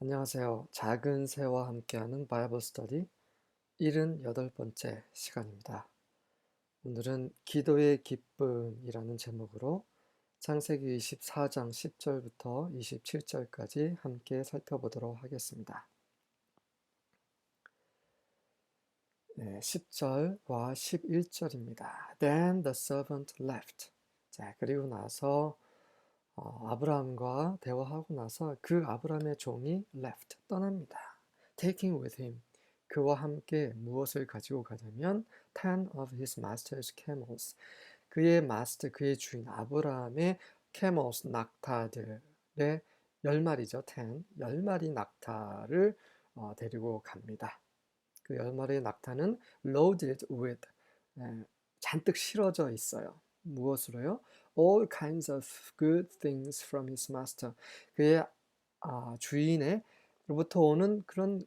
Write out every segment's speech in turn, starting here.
안녕하세요. 작은 새와 함께하는 바이블 스터디 78번째 시간입니다. 오늘은 기도의 기쁨이라는 제목으로 창세기 24장 10절부터 27절까지 함께 살펴보도록 하겠습니다. 10절과 11절입니다. Then the servant left. 자, 그리고 나서 아브라함과 대화하고 나서 그 아브라함의 종이 left, 떠납니다. Taking with him, 그와 함께 무엇을 가지고 가냐면 10 of his master's camels, 그의 마스터, 그의 주인 아브라함의 camels, 낙타들의 10마리죠. 10마리 낙타를 데리고 갑니다. 그 10마리의 낙타는 loaded with, 잔뜩 실어져 있어요. 무엇으로요? All kinds of good things from his master. 그의 주인으로부터 오는 그런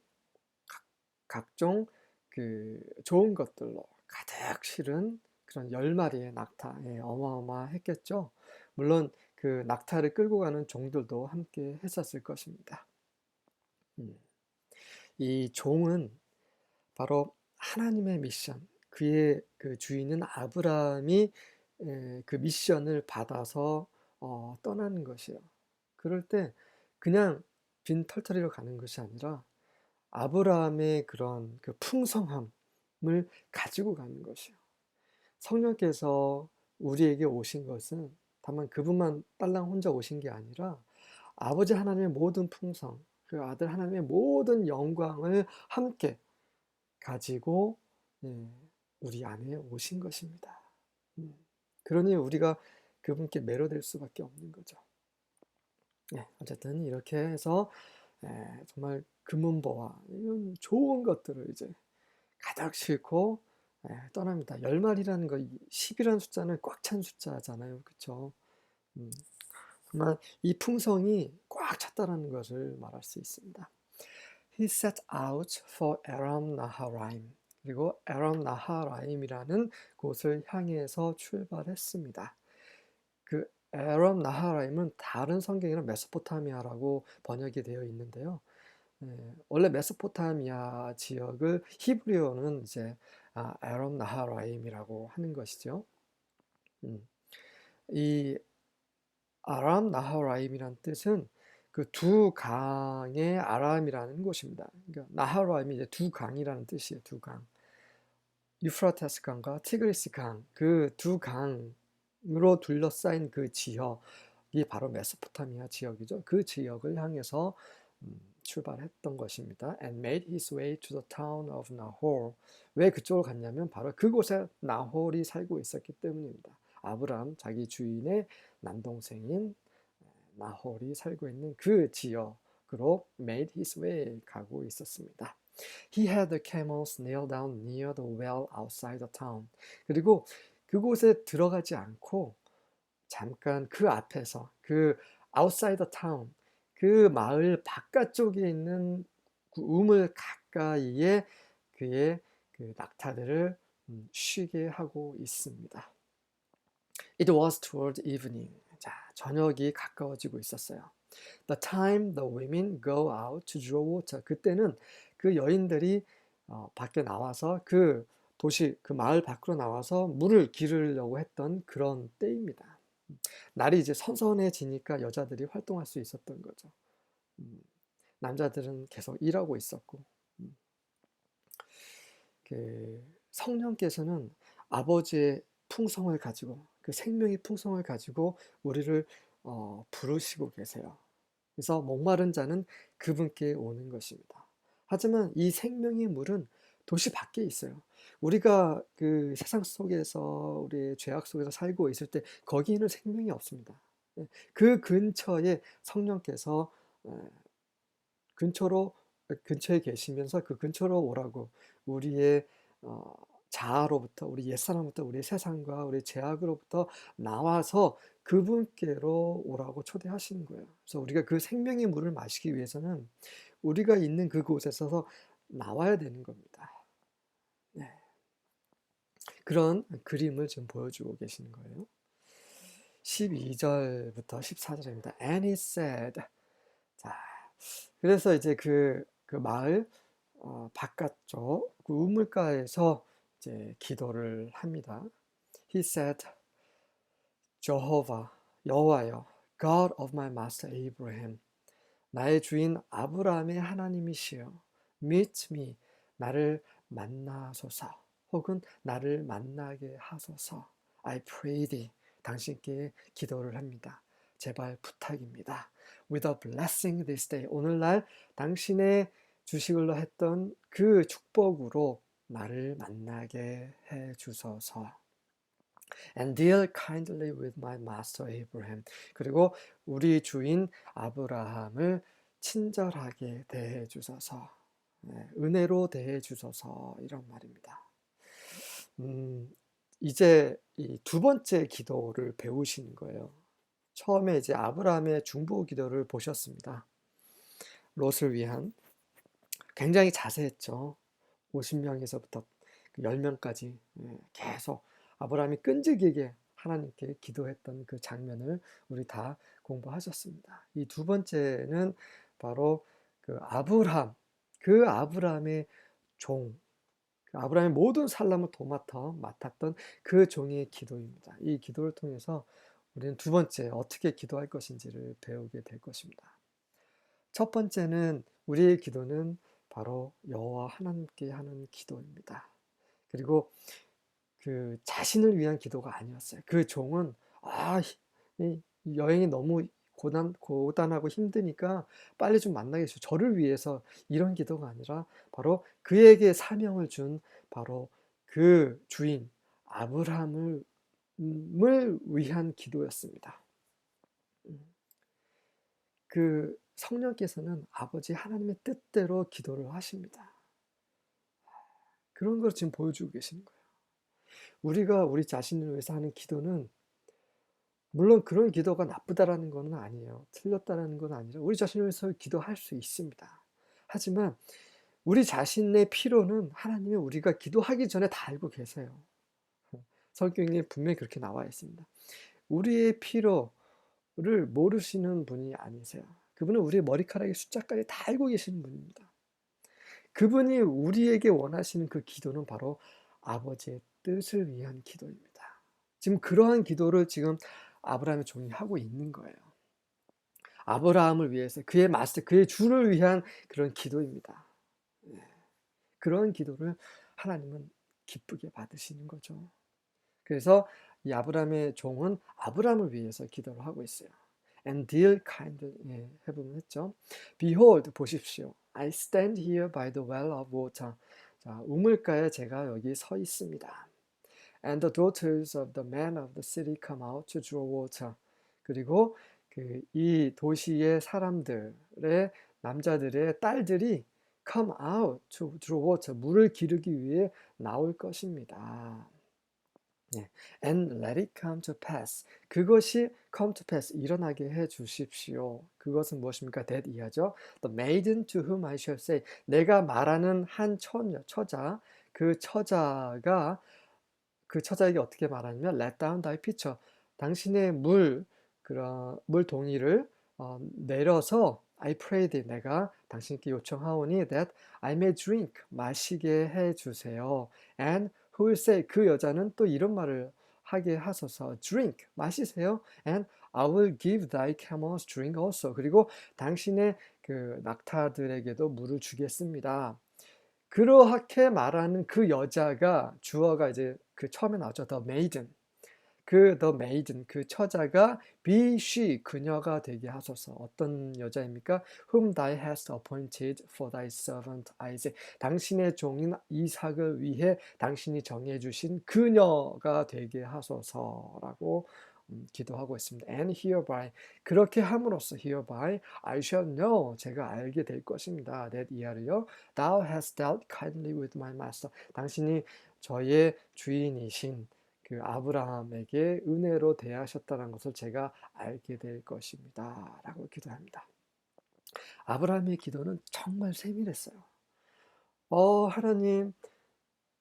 각종 그 좋은 것들로 가득 실은 그런 10마리의 낙타. 어마어마했겠죠. 물론 그 낙타를 끌고 가는 종들도 함께 했었을 것입니다. 이 종은 바로 하나님의 미션, 그의 그 주인은 아브라함이 그 미션을 받아서 떠나는 것이에요. 그럴 때 그냥 빈 털터리로 가는 것이 아니라 아브라함의 그런 그 풍성함을 가지고 가는 것이에요. 성령께서 우리에게 오신 것은 다만 그분만 딸랑 혼자 오신 게 아니라 아버지 하나님의 모든 풍성, 그 아들 하나님의 모든 영광을 함께 가지고 우리 안에 오신 것입니다. 그러니 우리가 그분께 매료될 수밖에 없는 거죠. 어쨌든 이렇게 해서 정말 금은보화 이런 좋은 것들을 이제 가득 싣고 떠납니다. 10마리라는 거, 10이라는 숫자는 꽉 찬 숫자잖아요. 그렇죠? 정말 이 풍성이 꽉 찼다는 것을 말할 수 있습니다. He set out for Aram Naharaim. 그리고 Aram Naharaim이라는 곳을 향해서 출발했습니다. 그 Aram Naharaim은 다른 성경에는 메소포타미아라고 번역이 되어 있는데요. 원래 메소포타미아 지역을 히브리어는 이제 Aram Naharaim이라고 하는 것이죠. 이 아람 나하라임이란 뜻은 그 두 강의 아람이라는 곳입니다. 그러니까 나하라임이 이제 두 강이라는 뜻이에요. 두 강. 유프라테스 강과 티그리스 강, 그 두 강으로 둘러싸인 그 지역이 바로 메소포타미아 지역이죠. 그 지역을 향해서 출발했던 것입니다. And made his way to the town of Nahor. 왜 그쪽으로 갔냐면 바로 그곳에 나홀이 살고 있었기 때문입니다. 아브라함, 자기 주인의 남동생인 나홀이 살고 있는 그 지역으로 made his way 가고 있었습니다. He had the camels nailed down near the well outside the town. 그리고 그곳에 들어가지 않고 잠깐 그 앞에서 그 outside the town, 그 마을 바깥쪽에 있는 그 우물 가까이에 그의 그 낙타들을 쉬게 하고 있습니다. It was toward evening. 자, 저녁이 가까워지고 있었어요. The time the women go out to draw water. 그때는 그 여인들이 밖에 나와서 그 도시, 그 마을 밖으로 나와서 물을 기르려고 했던 그런 때입니다. 날이 이제 선선해지니까 여자들이 활동할 수 있었던 거죠. 남자들은 계속 일하고 있었고, 그 성령께서는 아버지의 풍성을 가지고, 그 생명의 풍성을 가지고 우리를 부르시고 계세요. 그래서 목마른 자는 그분께 오는 것입니다. 하지만 이 생명의 물은 도시 밖에 있어요. 우리가 그 세상 속에서, 우리의 죄악 속에서 살고 있을 때 거기에는 생명이 없습니다. 그 근처에 성령께서 근처에 계시면서 그 근처로 오라고, 우리의 자아로부터, 우리 옛사람부터, 우리 세상과 우리 죄악으로부터 나와서 그분께로 오라고 초대하시는 거예요. 그래서 우리가 그 생명의 물을 마시기 위해서는 우리가 있는 그곳에서 나와야 되는 겁니다. 그런 그림을 지금 보여주고 계시는 거예요. 12절부터 14절입니다. And he said, 자, 그래서 이제 그 마을 바깥쪽 그 우물가에서 이제 기도를 합니다. He said, Jehovah, 여호와여, God of my master Abraham, 나의 주인 아브라함의 하나님이시여, meet me, 나를 만나소서, 혹은 나를 만나게 하소서. I pray thee, 당신께 기도를 합니다. 제발 부탁입니다. With a blessing this day, 오늘날 당신의 주시길로 했던 그 축복으로 나를 만나게 해 주소서. And deal kindly with my master Abraham. 그리고 우리 주인 아브라함을 친절하게 대해 주소서. 은혜로 대해 주소서. 이런 말입니다. 이제 이 두 번째 기도를 배우시는 거예요. 처음에 이제 아브라함의 중보 기도를 보셨습니다. 롯을 위한 굉장히 자세했죠. 50명에서부터 10명까지 계속 아브라함이 끈질기게 하나님께 기도했던 그 장면을 우리 다 공부하셨습니다. 이 두 번째는 바로 그 아브라함의 종, 아브라함의 모든 산람을 맡았던 그 종의 기도입니다. 이 기도를 통해서 우리는 두 번째 어떻게 기도할 것인지를 배우게 될 것입니다. 첫 번째는 우리의 기도는 바로 여호와 하나님께 하는 기도입니다. 그리고 그 자신을 위한 기도가 아니었어요. 그 종은 이 여행이 너무 고단하고 힘드니까 빨리 좀 만나게 해주세요. 저를 위해서 이런 기도가 아니라 바로 그에게 사명을 준 바로 그 주인 아브라함을 위한 기도였습니다. 그 성령께서는 아버지 하나님의 뜻대로 기도를 하십니다. 그런 걸 지금 보여주고 계시는 거예요. 우리가 우리 자신을 위해서 하는 기도는 물론 그런 기도가 나쁘다라는 건 아니에요. 틀렸다라는 건 아니라 우리 자신을 위해서 기도할 수 있습니다. 하지만 우리 자신의 필요는 하나님이 우리가 기도하기 전에 다 알고 계세요. 성경에 분명히 그렇게 나와 있습니다. 우리의 필요를 모르시는 분이 아니세요. 그분은 우리의 머리카락의 숫자까지 다 알고 계시는 분입니다. 그분이 우리에게 원하시는 그 기도는 바로 아버지의 뜻을 위한 기도입니다. 지금 그러한 기도를 지금 아브라함의 종이 하고 있는 거예요. 아브라함을 위해서 그의 마스터, 그의 주를 위한 그런 기도입니다. 그런 기도를 하나님은 기쁘게 받으시는 거죠. 그래서 이 아브라함의 종은 아브라함을 위해서 기도를 하고 있어요. And deal kindly, 해보면 했죠. Behold, 보십시오. I stand here by the well of water. 자, 우물가에 제가 여기 서 있습니다. And the daughters of the men of the city come out to draw water. 그리고 이 도시의 사람들의 남자들의 딸들이 come out to draw water. 물을 기르기 위해 나올 것입니다. And let it come to pass. 그것이 come to pass, 일어나게 해 주십시오. 그것은 무엇입니까? that 이하죠. The maiden to whom I shall say. 내가 말하는 한 처자, 그 처자에게 어떻게 말하냐면 let down thy pitcher. 당신의 물동이를 내려서 I pray thee, 내가 당신께 요청하오니 that I may drink, 마시게 해 주세요. And who will say, 그 여자는 또 이런 말을 하게 하소서. drink, 마시세요. And I will give thy camels drink also. 그리고 당신의 그 낙타들에게도 물을 주겠습니다. 그렇게 말하는 그 여자가 주어가 이제 그 처음에 나왔죠. The maiden. the maiden, 그 처자가 be she, 그녀가 되게 하소서. 어떤 여자입니까? Whom thou hast appointed for thy servant Isaac. 당신의 종인 이삭을 위해 당신이 정해주신 그녀가 되게 하소서라고 기도하고 있습니다. And hereby, 그렇게 함으로써 hereby I shall know, 제가 알게 될 것입니다. that 이하를요. Thou hast dealt kindly with my master. 당신이 저의 주인이신 그 아브라함에게 은혜로 대하셨다는 것을 제가 알게 될 것입니다. 라고 기도합니다. 아브라함의 기도는 정말 세밀했어요. 하나님,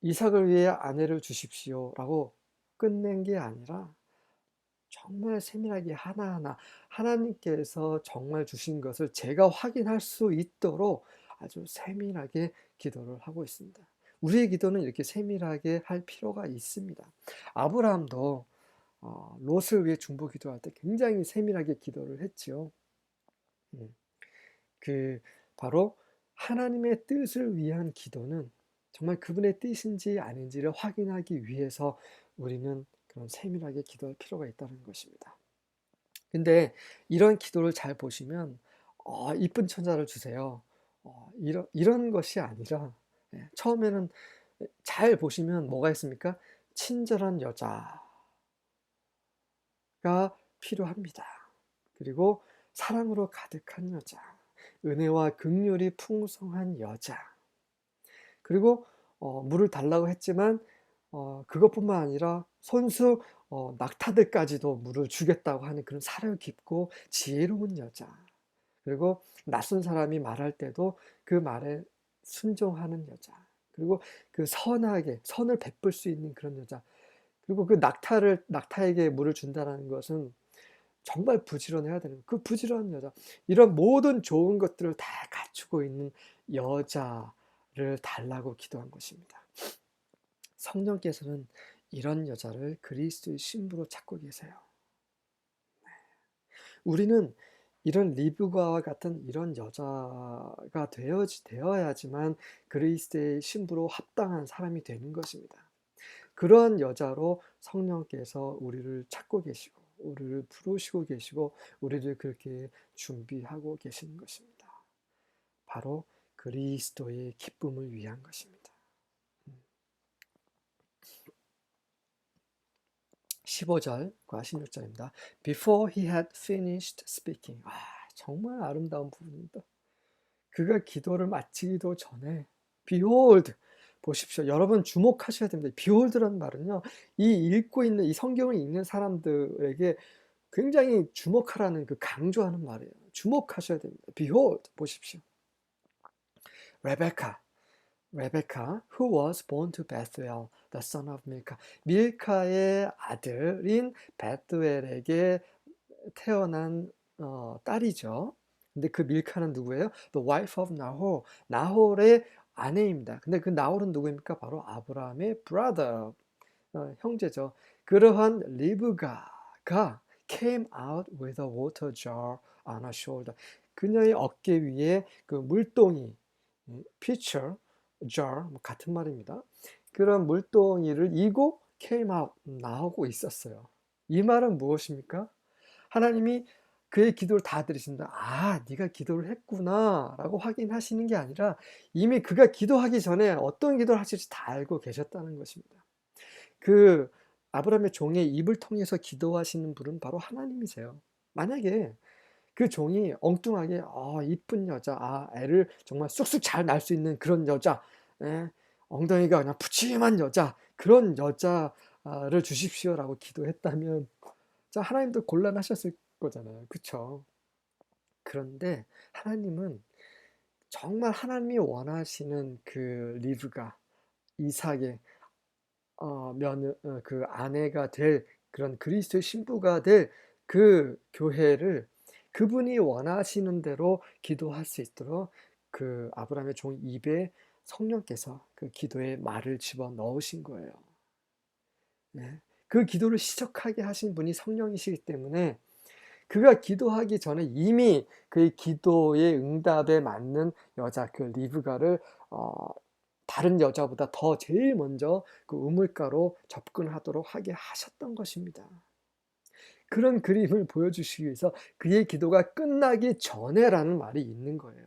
이삭을 위해 아내를 주십시오. 라고 끝낸 게 아니라 정말 세밀하게 하나하나 하나님께서 정말 주신 것을 제가 확인할 수 있도록 아주 세밀하게 기도를 하고 있습니다. 우리의 기도는 이렇게 세밀하게 할 필요가 있습니다. 아브라함도 롯을 위해 중보 기도할 때 굉장히 세밀하게 기도를 했지요. 음, 그 바로 하나님의 뜻을 위한 기도는 정말 그분의 뜻인지 아닌지를 확인하기 위해서 우리는 그런 세밀하게 기도할 필요가 있다는 것입니다. 근데 이런 기도를 잘 보시면 이쁜 천사를 주세요. 이런 것이 아니라 처음에는 잘 보시면 뭐가 있습니까? 친절한 여자가 필요합니다. 그리고 사랑으로 가득한 여자, 은혜와 긍휼이 풍성한 여자, 그리고 물을 달라고 했지만 그것뿐만 아니라 손수 낙타들까지도 물을 주겠다고 하는 그런 사려 깊고 지혜로운 여자, 그리고 낯선 사람이 말할 때도 그 말에 순종하는 여자, 그리고 그 선하게 선을 베풀 수 있는 그런 여자, 그리고 그 낙타에게 물을 준다는 것은 정말 부지런해야 되는 그 부지런한 여자, 이런 모든 좋은 것들을 다 갖추고 있는 여자를 달라고 기도한 것입니다. 성령께서는 이런 여자를 그리스도의 신부로 찾고 계세요. 우리는 이런 리브가와 같은 이런 여자가 되어야지만 그리스도의 신부로 합당한 사람이 되는 것입니다. 그러한 여자로 성령께서 우리를 찾고 계시고 우리를 부르시고 계시고 우리를 그렇게 준비하고 계시는 것입니다. 바로 그리스도의 기쁨을 위한 것입니다. 15절과 16절입니다. Before he had finished speaking. 정말 아름다운 부분입니다. 그가 기도를 마치기도 전에 Behold, 보십시오. 여러분 주목하셔야 됩니다. Behold라는 말은요, 이 성경을 읽는 사람들에게 굉장히 주목하라는 그 강조하는 말이에요. 주목하셔야 됩니다. Behold, 보십시오. Rebecca, who was born to Bethuel, the son of Milcah. 밀카의 아들인 베두엘에게 태어난 딸이죠. 근데 그 밀카는 누구예요? The wife of Nahor. 나홀의 아내입니다. 근데 그 나홀은 누구입니까? 바로 아브라함의 brother, 형제죠. 그러한 리브가가 came out with a water jar on her shoulder. 그녀의 어깨 위에 그 물동이, pitcher, jar, 같은 말입니다. 그런 물동이를 이고 came out, 나오고 있었어요. 이 말은 무엇입니까? 하나님이 그의 기도를 다 들으신다. 네가 기도를 했구나 라고 확인하시는 게 아니라 이미 그가 기도하기 전에 어떤 기도를 하실지 다 알고 계셨다는 것입니다. 그 아브라함의 종의 입을 통해서 기도하시는 분은 바로 하나님이세요. 만약에 그 종이 엉뚱하게 이쁜 여자, 애를 정말 쑥쑥 잘 낳을 수 있는 그런 여자, 엉덩이가 그냥 푸짐한 여자, 그런 여자를 주십시오라고 기도했다면 하나님도 곤란하셨을 거잖아요. 그렇죠? 그런데 하나님은 정말 하나님이 원하시는 그 리브가, 이삭의 그 아내가 될, 그런 그리스도의 신부가 될 그 교회를 그분이 원하시는 대로 기도할 수 있도록 그 아브라함의 종 입에 성령께서 그 기도에 말을 집어 넣으신 거예요. 그 기도를 시작하게 하신 분이 성령이시기 때문에 그가 기도하기 전에 이미 그의 기도의 응답에 맞는 여자, 그 리브가를 다른 여자보다 더 제일 먼저 그 우물가로 접근하도록 하게 하셨던 것입니다. 그런 그림을 보여주시기 위해서 그의 기도가 끝나기 전에라는 말이 있는 거예요.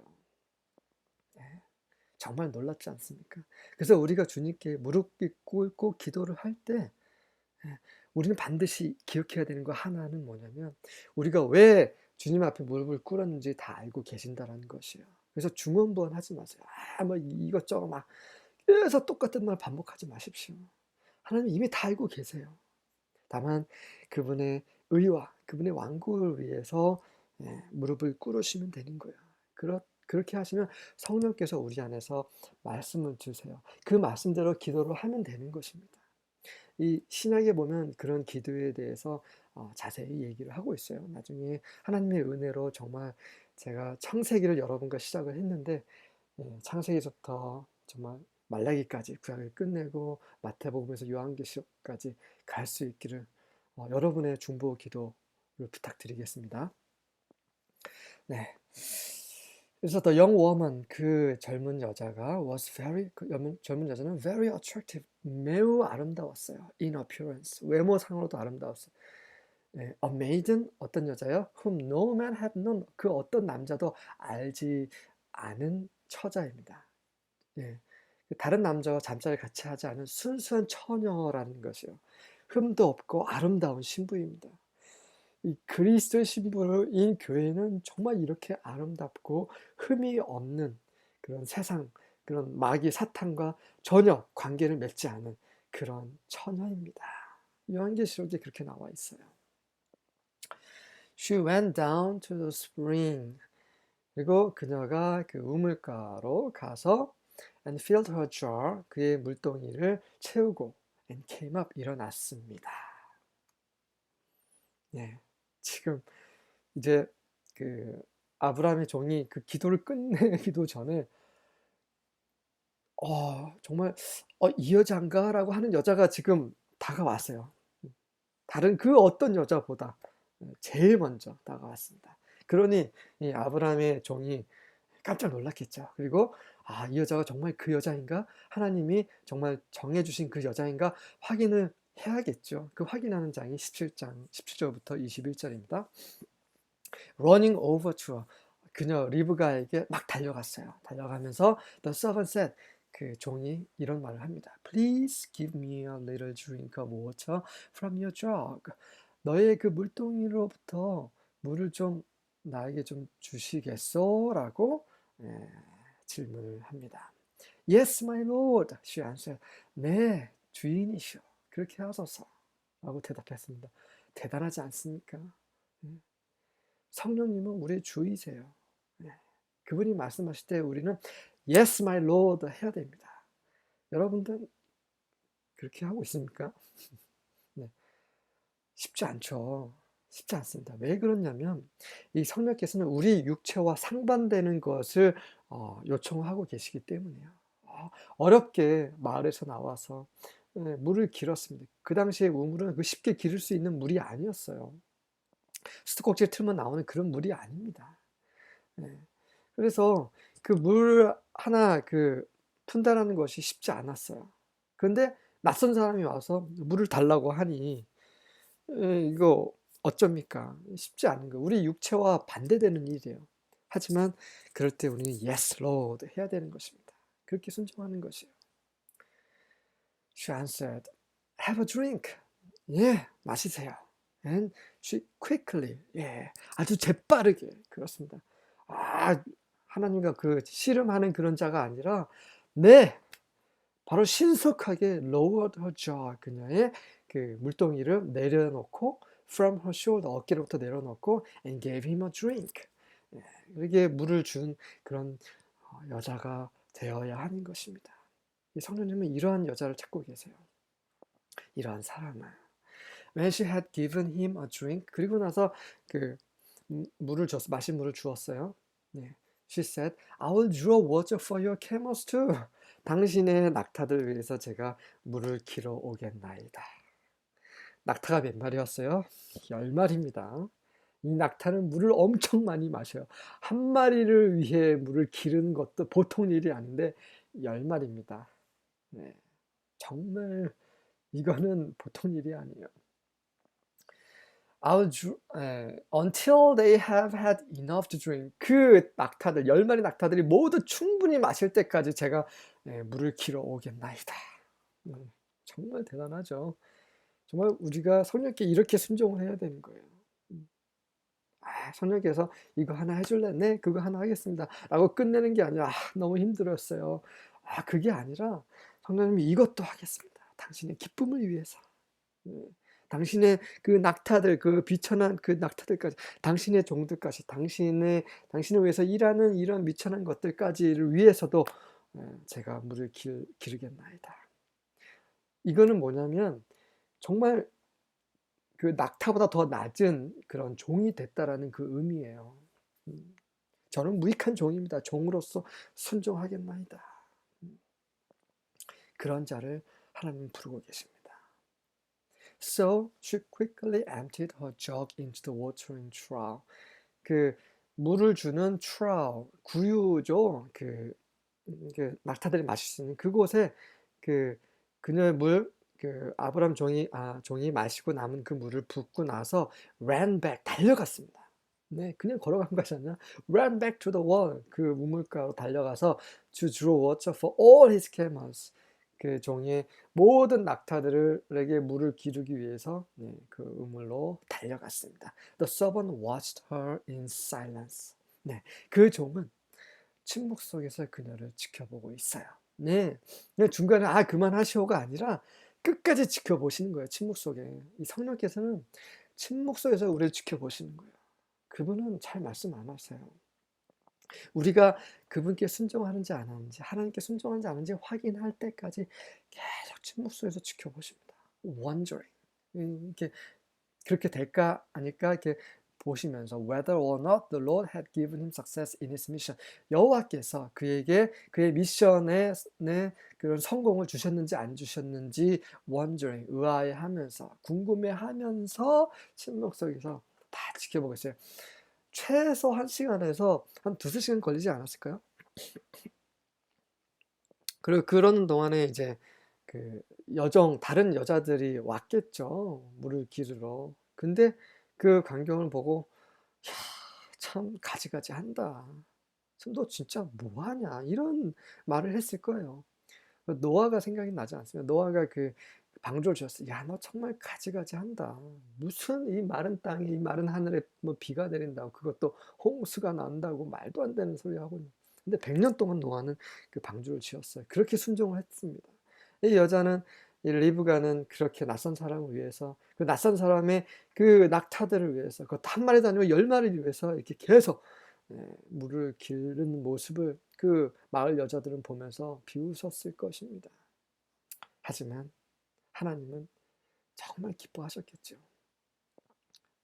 정말 놀랍지 않습니까? 그래서 우리가 주님께 무릎 꿇고 기도를 할 때 우리는 반드시 기억해야 되는 거 하나는 뭐냐면 우리가 왜 주님 앞에 무릎을 꿇었는지 다 알고 계신다는 것이에요. 그래서 중언부언하지 마세요. 뭐 이것저것 막 계속 똑같은 말 반복하지 마십시오. 하나님 이미 다 알고 계세요. 다만 그분의 의와 그분의 완구를 위해서 무릎을 꿇으시면 되는 거예요. 그렇게 하시면 성령께서 우리 안에서 말씀을 주세요. 그 말씀대로 기도를 하면 되는 것입니다. 이 신약에 보면 그런 기도에 대해서 자세히 얘기를 하고 있어요. 나중에 하나님의 은혜로 정말 제가 창세기를 여러 번과 시작을 했는데 창세기부터 정말 말라기까지 구약을 끝내고 마태복음에서 요한계시록까지 갈 수 있기를 여러분의 중보 기도를 부탁드리겠습니다. 네. 그래서 the young woman, 그 젊은 여자가 그 젊은 여자는 very attractive, 매우 아름다웠어요. in appearance, 외모상으로도 아름다웠어요. 네, a maiden, 어떤 여자요? whom no man had known, 그 어떤 남자도 알지 않은 처자입니다. 예, 다른 남자와 잠자리를 같이 하지 않은 순수한 처녀라는 것이요. 흠도 없고 아름다운 신부입니다. 이 그리스도의 신부인 교회는 정말 이렇게 아름답고 흠이 없는 그런 세상, 그런 마귀 사탄과 전혀 관계를 맺지 않은 그런 처녀입니다. 요한계시록에 그렇게 나와 있어요. She went down to the spring. 그리고 그녀가 그 우물가로 가서 and filled her jar, 그의 물동이를 채우고 and came up, 일어났습니다. 네, 지금 이제 그 아브라함의 종이 그 기도를 끝내기도 전에 정말 이 여자인가라고 하는 여자가 지금 다가왔어요. 다른 그 어떤 여자보다 제일 먼저 다가왔습니다. 그러니 이 아브라함의 종이 깜짝 놀랐겠죠. 그리고 이 여자가 정말 그 여자인가? 하나님이 정말 정해주신 그 여자인가? 확인을 해야겠죠. 그 확인하는 장이 17장 17절부터 21절입니다. running over to her, 그녀 리브가에게 막 달려갔어요. 달려가면서 the servant said, 그 종이 이런 말을 합니다. Please give me a little drink of water from your jug. 너의 그 물동이로부터 물을 좀 나에게 좀 주시겠소? 라고 질문을 합니다. Yes, my lord, she answered. 네, 주인이시오. 그렇게 하소서. 라고 대답했습니다. 대단하지 않습니까? 성령님은 우리의 주이세요. 그분이 말씀하실 때 우리는 Yes, my Lord 해야 됩니다. 여러분들 그렇게 하고 있습니까? 네. 쉽지 않죠. 쉽지 않습니다. 왜 그러냐면 이 성령께서는 우리 육체와 상반되는 것을 요청하고 계시기 때문이에요. 어렵게 마을에서 나와서 물을 길었습니다. 그 당시에 우물은 쉽게 기를 수 있는 물이 아니었어요. 수도꼭지를 틀면 나오는 그런 물이 아닙니다. 그래서 그 물 하나 푼다라는 것이 쉽지 않았어요. 그런데 낯선 사람이 와서 물을 달라고 하니 이거 어쩝니까? 쉽지 않은 거. 우리 육체와 반대되는 일이에요. 하지만 그럴 때 우리는 Yes, Lord 해야 되는 것입니다. 그렇게 순종하는 것이에요. She answered, Have a drink. 예, 마시세요. And she quickly, 아주 재빠르게, 그렇습니다. 하나님과 씨름하는 그런 자가 아니라, 바로 신속하게 lowered her jar, 그녀의 그 물동이를 내려놓고, from her shoulder, 어깨로부터 내려놓고, and gave him a drink. 이렇게 물을 준 그런 여자가 되어야 하는 것입니다. 성령님은 이러한 여자를 찾고 계세요. 이러한 사람을. When she had given him a drink, 그리고 나서 마실 물을 주었어요. She said, I will draw water for your camels too. 당신의 낙타들 위해서 제가 물을 길어 오겠나이다. 낙타가 몇 마리였어요? 10마리입니다. 이 낙타는 물을 엄청 많이 마셔요. 한 마리를 위해 물을 기르는 것도 보통 일이 아닌데 10마리입니다. 정말 이거는 보통 일이 아니에요. Until they have had enough to drink. 그 낙타들, 10마리 낙타들이 모두 충분히 마실 때까지 제가 물을 길어 오겠나이다. 정말 대단하죠. 정말 우리가 성령께 이렇게 순종을 해야 되는 거예요. 성령께서 이거 하나 해줄래? 네, 그거 하나 하겠습니다. 라고 끝내는 게 아니라 너무 힘들었어요. 그게 아니라 성령님이 이것도 하겠습니다. 당신의 기쁨을 위해서. 당신의 그 낙타들, 그 비천한 그 낙타들까지, 당신의 종들까지, 당신을 위해서 일하는 이런 미천한 것들까지를 위해서도 제가 물을 기르겠나이다. 이거는 뭐냐면 정말 그 낙타보다 더 낮은 그런 종이 됐다라는 그 의미예요. 저는 무익한 종입니다. 종으로서 순종하겠나이다. 그런 자를 하나님 부르고 계십니다. So she quickly emptied her jug into the watering trough. 그 물을 주는 trough, 구유죠. 그 낙타들이 마실 수 있는 그곳에 그 그녀의 그 아브람 종이 마시고 남은 그 물을 붓고 나서 ran back 달려갔습니다. 네, 그냥 걸어간 것이 아니라 ran back to the wall 그 우물가로 달려가서 to draw water for all his camels 그 종의 모든 낙타들에게 물을 기르기 위해서 네, 그 우물로 달려갔습니다. The servant watched her in silence. 네, 그 종은 침묵 속에서 그녀를 지켜보고 있어요. 네, 그냥 중간에 그만하시오가 아니라 끝까지 지켜보시는 거예요. 침묵 속에 이 성령께서는 침묵 속에서 우리를 지켜보시는 거예요. 그분은 잘 말씀 안 하세요. 우리가 그분께 순종하는지 안 하는지 하나님께 순종하는지 안 하는지 확인할 때까지 계속 침묵 속에서 지켜보십니다. Wondering 이렇게 그렇게 될까 아닐까 이렇게 보시면서 whether or not the Lord had given him success in his mission 여호와께서 그에게 그의 미션에 그런 성공을 주셨는지 안 주셨는지 wondering 의아해하면서 궁금해하면서 침묵 속에서 다 지켜보고 있어요. 최소 1시간에서 한 2~3시간 걸리지 않았을까요? 그리고 그러는 동안에 이제 그 다른 여자들이 왔겠죠. 물을 기르러. 근데 그 광경을 보고 야, 참 가지가지 한다. 너 진짜 뭐 하냐? 이런 말을 했을 거예요. 노아가 생각이 나지 않습니까? 노아가 그 방조를 지었어요. 야, 너 정말 가지가지 한다. 무슨 이 마른 땅에, 이 마른 하늘에 뭐 비가 내린다고, 그것도 홍수가 난다고 말도 안 되는 소리 하고. 근데 100년 동안 노아는 그 방주를 지었어요. 그렇게 순종을 했습니다. 이 여자는, 이 리브가는 그렇게 낯선 사람을 위해서, 그 낯선 사람의 그 낙타들을 위해서, 그 한 마리도 아니고 10마리를 위해서 이렇게 계속 물을 기르는 모습을 그 마을 여자들은 보면서 비웃었을 것입니다. 하지만 하나님은 정말 기뻐하셨겠죠.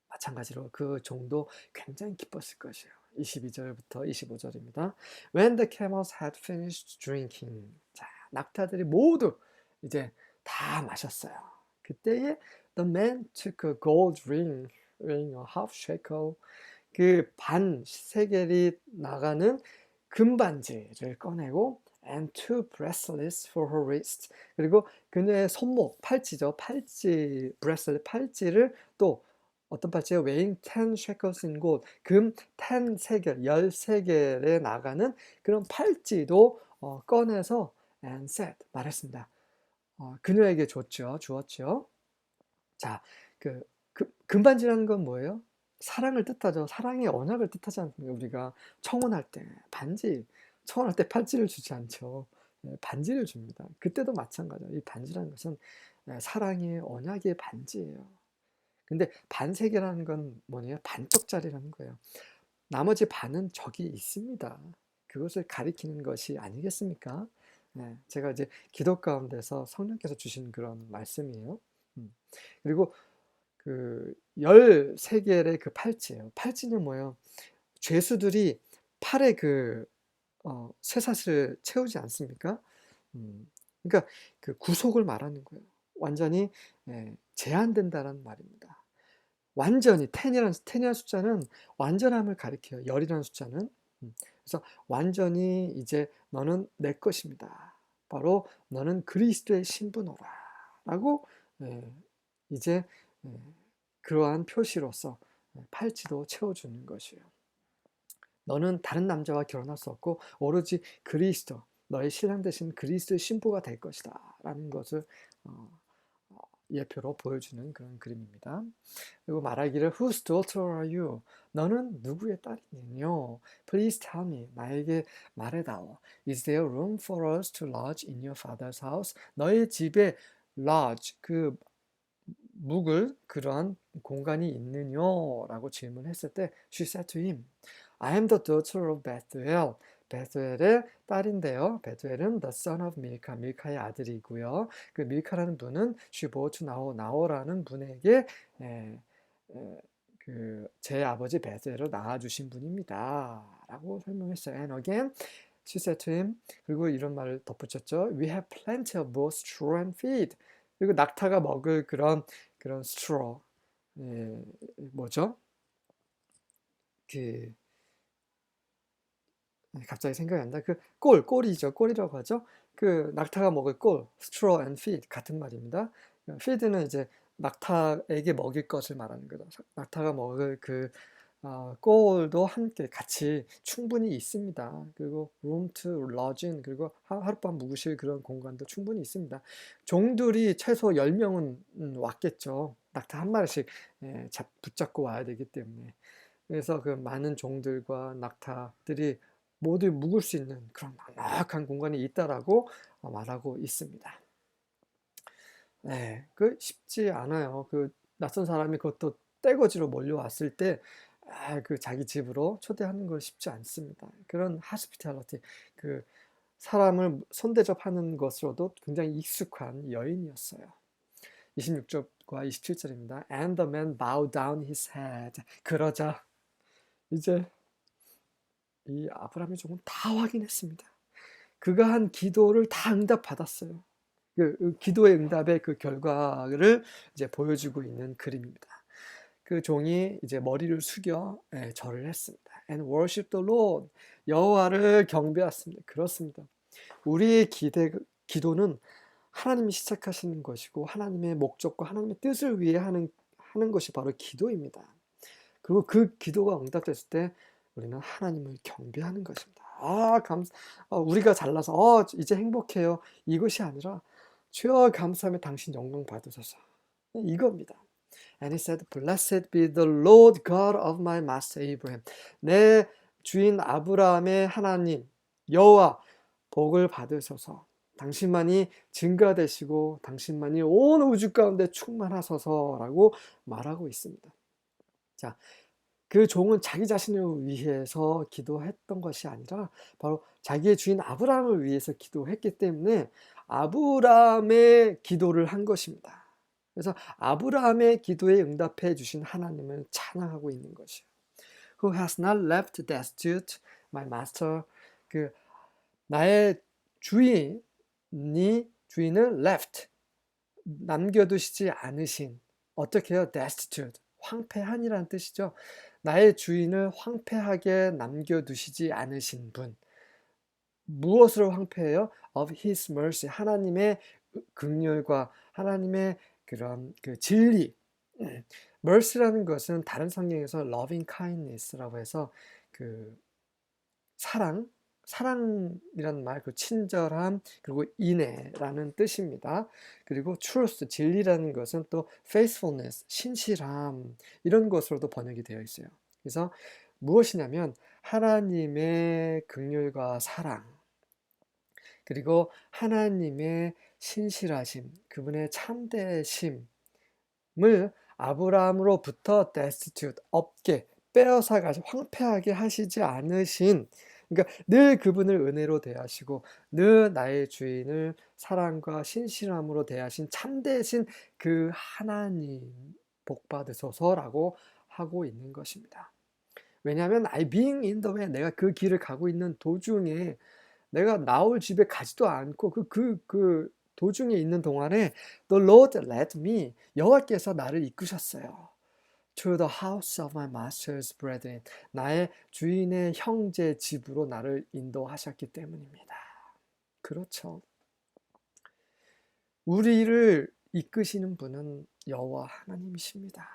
마찬가지로 그 종도 굉장히 기뻤을 것이에요. 22절부터 25절입니다. When the camels had finished drinking. 자, 낙타들이 모두 이제 다 마셨어요. 그때에 the man took a gold ring, weighing a half shekel. 그 반 세겔이 나가는 금반지를 꺼내고 and two bracelets for her wrist. 그리고 그녀의 손목, 팔찌죠. 팔찌, bracelet, 팔찌를 또 어떤 팔찌예요? weighing 10 shekels in gold. 금 10세겔, 10세겔에 나가는 그런 팔찌도 꺼내서 and said, 말했습니다. 그녀에게 주었죠. 자, 금반지라는 건 뭐예요? 사랑을 뜻하죠. 사랑의 언약을 뜻하지 않습니까? 우리가 청혼할 때 청혼할 때 팔찌를 주지 않죠. 반지를 줍니다. 그때도 마찬가지예요. 이 반지라는 것은 사랑의 언약의 반지예요. 근데 반세계라는 건 뭐냐면 반쪽짜리라는 거예요. 나머지 반은 적이 있습니다. 그것을 가리키는 것이 아니겠습니까? 제가 이제 기도 가운데서 성령께서 주신 그런 말씀이에요. 그리고 그 13개의 그 팔찌예요. 팔찌는 뭐예요? 죄수들이 팔에 쇠사슬을 채우지 않습니까? 그러니까 그 구속을 말하는 거예요. 완전히 제한된다는 말입니다. 완전히 10이라는 숫자는 완전함을 가리켜요. 열이라는 숫자는. 그래서 완전히 이제 너는 내 것입니다. 바로 너는 그리스도의 신부노라. 라고 이제 그러한 표시로서 팔찌도 채워주는 것이에요. 너는 다른 남자와 결혼할 수 없고 오로지 그리스도, 너의 신랑 되신 그리스도의 신부가 될 것이다. 라는 것을 예표로 보여주는 그런 그림입니다. 그리고 말하기를 Whose daughter are you? 너는 누구의 딸이냐뇨? Please tell me. 나에게 말해다오. Is there room for us to lodge in your father's house? 너의 집에 lodge, 묵을 그러한 공간이 있느뇨? 라고 질문했을 때 She said to him, I am the daughter of Bethuel. 베두엘의 딸인데요. 베두엘은 the son of 밀카, 밀카의 아들이고요. 그 밀카라는 분은 she bore to 나홀라는 분에게 에, 제 아버지 베두엘을 낳아주신 분입니다. 라고 설명했어요. And again, she said to him, 그리고 이런 말을 덧붙였죠. We have plenty of both straw and feed. 그리고 낙타가 먹을 그런 straw, 뭐죠? 그 갑자기 생각이 안 나. 그 꼴이죠. 꼴이라고 하죠. 그 낙타가 먹을 꼴, straw and feed 같은 말입니다. feed는 이제 낙타에게 먹일 것을 말하는 거죠. 낙타가 먹을 꼴도 함께 같이 충분히 있습니다. 그리고 room to lodge in, 그리고 하룻밤 묵으실 그런 공간도 충분히 있습니다. 종들이 최소 10명은 왔겠죠. 낙타 한 마리씩 붙잡고 와야 되기 때문에. 그래서 그 많은 종들과 낙타들이 모두 묵을 수 있는 그런 넉넉한 공간이 있다라고 말하고 있습니다. 네, 그 쉽지 않아요. 그 낯선 사람이 그것도 떼거지로 몰려왔을 때, 그 자기 집으로 초대하는 건 쉽지 않습니다. 그런 hospitality, 그 사람을 손대접하는 것으로도 굉장히 익숙한 여인이었어요. 26절과 27절입니다. And the man bowed down his head. 그러자 이제 이 아브라함의 종은 다 확인했습니다. 그가 한 기도를 다 응답받았어요. 그 기도의 응답의 그 결과를 이제 보여주고 있는 그림입니다. 그 종이 이제 머리를 숙여 절을 했습니다. And worship the Lord. 여호와를 경배했습니다. 그렇습니다. 우리의 기도는 하나님이 시작하시는 것이고 하나님의 목적과 하나님의 뜻을 위해 하는 것이 바로 기도입니다. 그리고 그 기도가 응답됐을 때 우리는 하나님을 경배하는 것입니다. 우리가 잘나서 이제 행복해요. 이것이 아니라 주여 감사하며 당신 영광 받으소서. 이겁니다. And he said, Blessed be the Lord God of my master Abraham. 내 주인 아브라함의 하나님 여호와 복을 받으소서. 당신만이 증가되시고 당신만이 온 우주 가운데 충만하소서라고 말하고 있습니다. 자, 그 종은 자기 자신을 위해서 기도했던 것이 아니라 바로 자기의 주인 아브라함을 위해서 기도했기 때문에 아브라함의 기도를 한 것입니다. 그래서 아브라함의 기도에 응답해 주신 하나님을 찬양하고 있는 것이에요. Who has not left destitute, my master. 나의 주인을 left, 남겨두시지 않으신, 어떻게 해요? destitute, 황폐한이라는 뜻이죠. 나의 주인을 황폐하게 남겨두시지 않으신 분. 무엇으로 황폐해요? Of his mercy, 하나님의 긍휼과 하나님의 그런 진리. mercy라는 것은 다른 성경에서 loving kindness라고 해서 사랑이라는 말, 친절함, 그리고 인애라는 뜻입니다. 그리고 truth, 진리라는 것은 또 faithfulness, 신실함, 이런 것으로도 번역이 되어 있어요. 그래서 무엇이냐면 하나님의 긍휼과 사랑, 그리고 하나님의 신실하심, 그분의 참되심을 아브라함으로부터 destitute, 없게 빼앗아 가지고 황폐하게 하시지 않으신, 그러니까 늘 그분을 은혜로 대하시고 늘 나의 주인을 사랑과 신실함으로 대하신 참되신 그 하나님 복 받으소서라고 하고 있는 것입니다. 왜냐하면 I being in the way, 내가 그 길을 가고 있는 도중에 내가 나올 집에 가지도 않고 그 도중에 있는 동안에 The Lord led me, 여호와께서 나를 이끄셨어요. To the house of my master's brethren, 나의 주인의 형제 집으로 나를 인도하셨기 때문입니다. 그렇죠. 우리를 이끄시는 분은 여호와 하나님이십니다.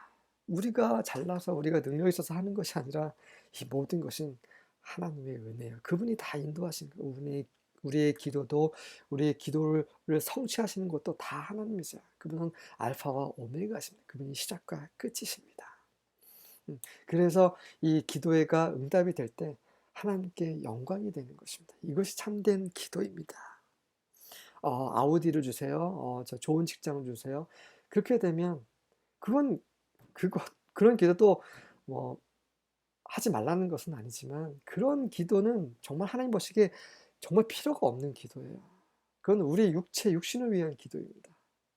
우리가 잘나서 우리가 능력이 있어서 하는 것이 아니라 이 모든 것은 하나님의 은혜예요. 그분이 다 인도하신 거예요. 우리의 기도도, 우리의 기도를 성취하시는 것도 다 하나님이세요. 그분은 알파와 오메가십니다. 그분이 시작과 끝이십니다. 그래서 이 기도회가 응답이 될 때 하나님께 영광이 되는 것입니다. 이것이 참된 기도입니다. 아우디를 주세요. 저 좋은 직장을 주세요. 그렇게 되면 그런 기도도 뭐 하지 말라는 것은 아니지만 그런 기도는 정말 하나님 보시기에 정말 필요가 없는 기도예요. 그건 우리 육신을 위한 기도입니다.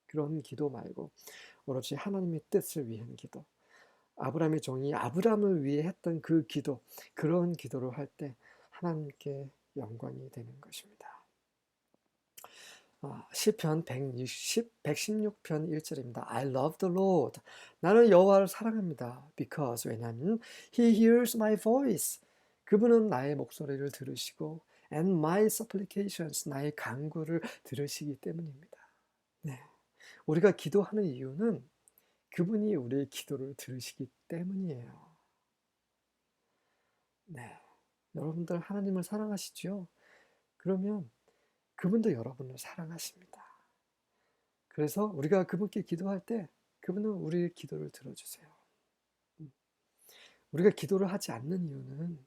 그런 기도 말고 오로지 하나님의 뜻을 위한 기도. 아브라함의 종이 아브라함을 위해 했던 그 기도, 그런 기도를 할 때 하나님께 영광이 되는 것입니다. 시편 116편 1절입니다. I love the Lord. 나는 여호와를 사랑합니다. Because 왜냐하면 He hears my voice. 그분은 나의 목소리를 들으시고 and my supplications, 나의 간구를 들으시기 때문입니다. 네. 우리가 기도하는 이유는 그분이 우리의 기도를 들으시기 때문이에요. 네. 여러분들 하나님을 사랑하시죠? 그러면 그분도 여러분을 사랑하십니다. 그래서 우리가 그분께 기도할 때 그분은 우리의 기도를 들어주세요. 우리가 기도를 하지 않는 이유는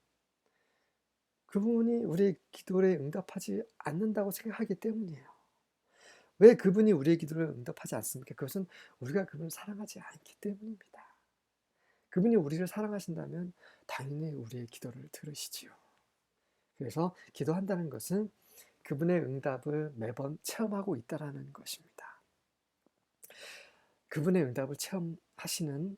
그분이 우리의 기도에 응답하지 않는다고 생각하기 때문이에요. 왜 그분이 우리의 기도를 응답하지 않습니까? 그것은 우리가 그분을 사랑하지 않기 때문입니다. 그분이 우리를 사랑하신다면 당연히 우리의 기도를 들으시지요. 그래서 기도한다는 것은 그분의 응답을 매번 체험하고 있다는 것입니다. 그분의 응답을 체험하시는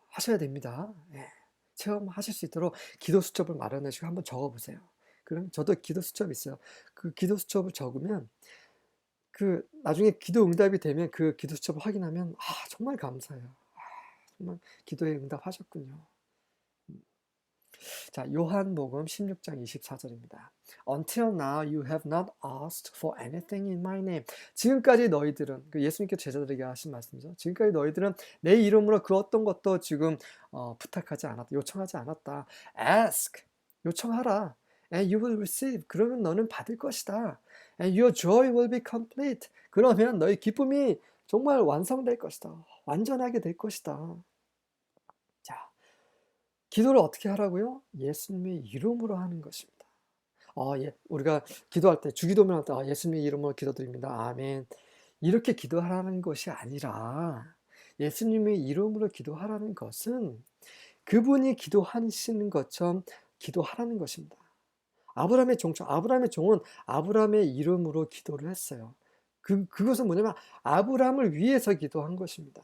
하셔야 됩니다. 예. 체험하실 수 있도록 기도 수첩을 마련하시고 한번 적어보세요. 그럼 저도 기도 수첩이 있어요. 그 기도 수첩을 적으면 그 나중에 기도 응답이 되면 그 기도 수첩을 확인하면 정말 감사해요. 정말 기도에 응답하셨군요. 자, 요한복음 16장 24절입니다. Until now you have not asked for anything in my name. 지금까지 너희들은, 예수님께서 제자들에게 하신 말씀이죠. 지금까지 너희들은 내 이름으로 그 어떤 것도 지금 부탁하지 않았다, 요청하지 않았다. Ask, 요청하라. And you will receive, 그러면 너는 받을 것이다. And your joy will be complete, 그러면 너희 기쁨이 정말 완성될 것이다. 완전하게 될 것이다. 자, 기도를 어떻게 하라고요? 예수님의 이름으로 하는 것입니다. 우리가 기도할 때, 주기도문 할 때, 예수님의 이름으로 기도드립니다. 아멘. 이렇게 기도하라는 것이 아니라, 예수님의 이름으로 기도하라는 것은 그분이 기도하시는 것처럼 기도하라는 것입니다. 아브라함의 종은 아브라함의 이름으로 기도를 했어요. 그것은 뭐냐면, 아브라함을 위해서 기도한 것입니다.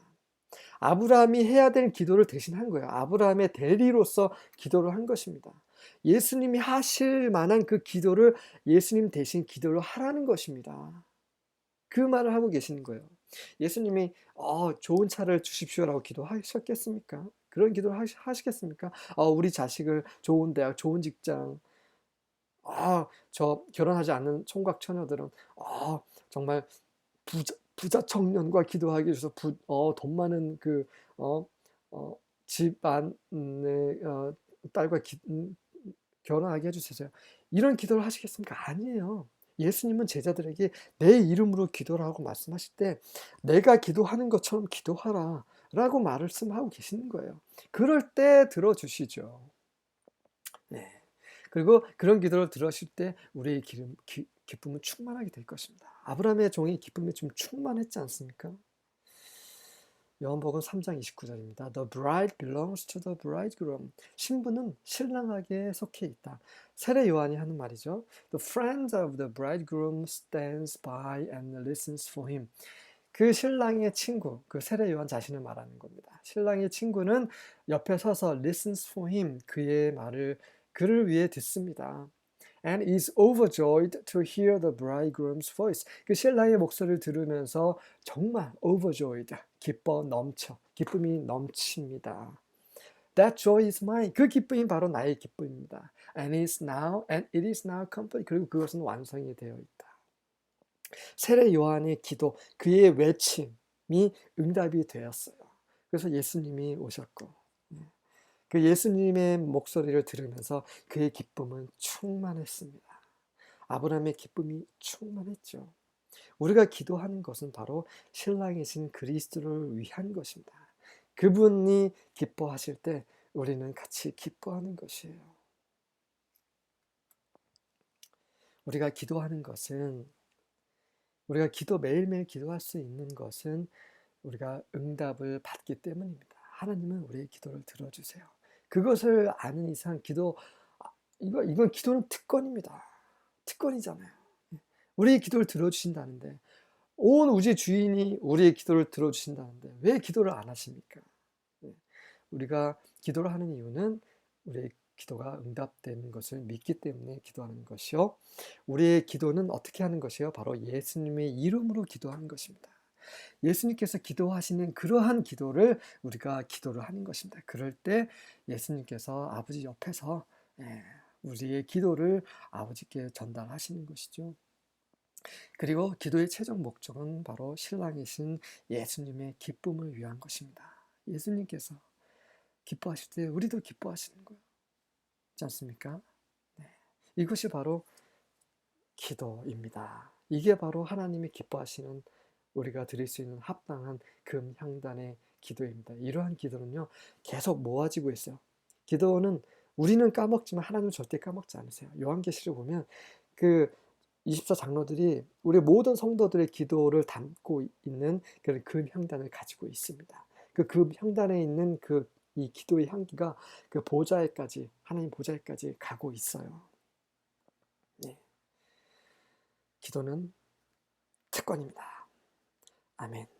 아브라함이 해야 될 기도를 대신 한 거예요. 아브라함의 대리로서 기도를 한 것입니다. 예수님이 하실 만한 그 기도를 예수님 대신 기도를 하라는 것입니다. 그 말을 하고 계시는 거예요. 예수님이 좋은 차를 주십시오라고 기도하셨겠습니까? 그런 기도를 하시겠습니까? 우리 자식을 좋은 대학, 좋은 직장, 저 결혼하지 않는 총각 처녀들은 정말 부자 청년과 기도하게 해주셔서 돈 많은 집안의 딸과 결혼하게 해주세요. 이런 기도를 하시겠습니까? 아니에요. 예수님은 제자들에게 내 이름으로 기도를 하고 말씀하실 때 내가 기도하는 것처럼 기도하라 라고 말씀하고 계시는 거예요. 그럴 때 들어주시죠. 네. 그리고 그런 기도를 들으실 때 우리의 기쁨은 충만하게 될 것입니다. 아브라함의 종이 기쁨이 좀 충만했지 않습니까? 요한복음 3장 29절입니다. The bride belongs to the bridegroom. 신부는 신랑에게 속해 있다. 세례 요한이 하는 말이죠. The friend of the bridegroom stands by and listens for him. 그 신랑의 친구, 그 세례 요한 자신을 말하는 겁니다. 신랑의 친구는 옆에 서서 listens for him, 그의 말을 그를 위해 듣습니다. And is overjoyed to hear the bridegroom's voice. 그 신랑의 목소리를 들으면서 정말 overjoyed, 기쁨이 넘칩니다. That joy is mine. 그 기쁨이 바로 나의 기쁨입니다. And it is now complete. 그리고 그것은 완성이 되어 있다. 세례 요한의 기도, 그의 외침이 응답이 되었어요. 그래서 예수님이 오셨고, 그 예수님의 목소리를 들으면서 그의 기쁨은 충만했습니다. 아브라함의 기쁨이 충만했죠. 우리가 기도하는 것은 바로 신랑이신 그리스도를 위한 것입니다. 그분이 기뻐하실 때 우리는 같이 기뻐하는 것이에요. 우리가 기도하는 것은, 우리가 매일매일 기도할 수 있는 것은 우리가 응답을 받기 때문입니다. 하나님은 우리의 기도를 들어주세요. 그것을 아는 이상 이건 기도는 특권입니다. 특권이잖아요. 우리의 기도를 들어주신다는데, 온 우주의 주인이 우리의 기도를 들어주신다는데 왜 기도를 안 하십니까? 우리가 기도를 하는 이유는 우리의 기도가 응답되는 것을 믿기 때문에 기도하는 것이요. 우리의 기도는 어떻게 하는 것이요? 바로 예수님의 이름으로 기도하는 것입니다. 예수님께서 기도하시는 그러한 기도를 우리가 기도를 하는 것입니다. 그럴 때 예수님께서 아버지 옆에서 우리의 기도를 아버지께 전달하시는 것이죠. 그리고 기도의 최종 목적은 바로 신랑이신 예수님의 기쁨을 위한 것입니다. 예수님께서 기뻐하실 때 우리도 기뻐하시는 거예요. 그렇지 않습니까? 네. 이것이 바로 기도입니다. 이게 바로 하나님이 기뻐하시는, 우리가 드릴 수 있는 합당한 금향단의 기도입니다. 이러한 기도는요, 계속 모아지고 있어요. 기도는 우리는 까먹지만 하나님은 절대 까먹지 않으세요. 요한계시를 보면 그 24장로들이 우리 모든 성도들의 기도를 담고 있는 그런 금향단을 가지고 있습니다. 그 금향단에 있는 이 기도의 향기가 그 보좌에까지, 하나님 보좌에까지 가고 있어요. 네. 기도는 특권입니다. 아멘.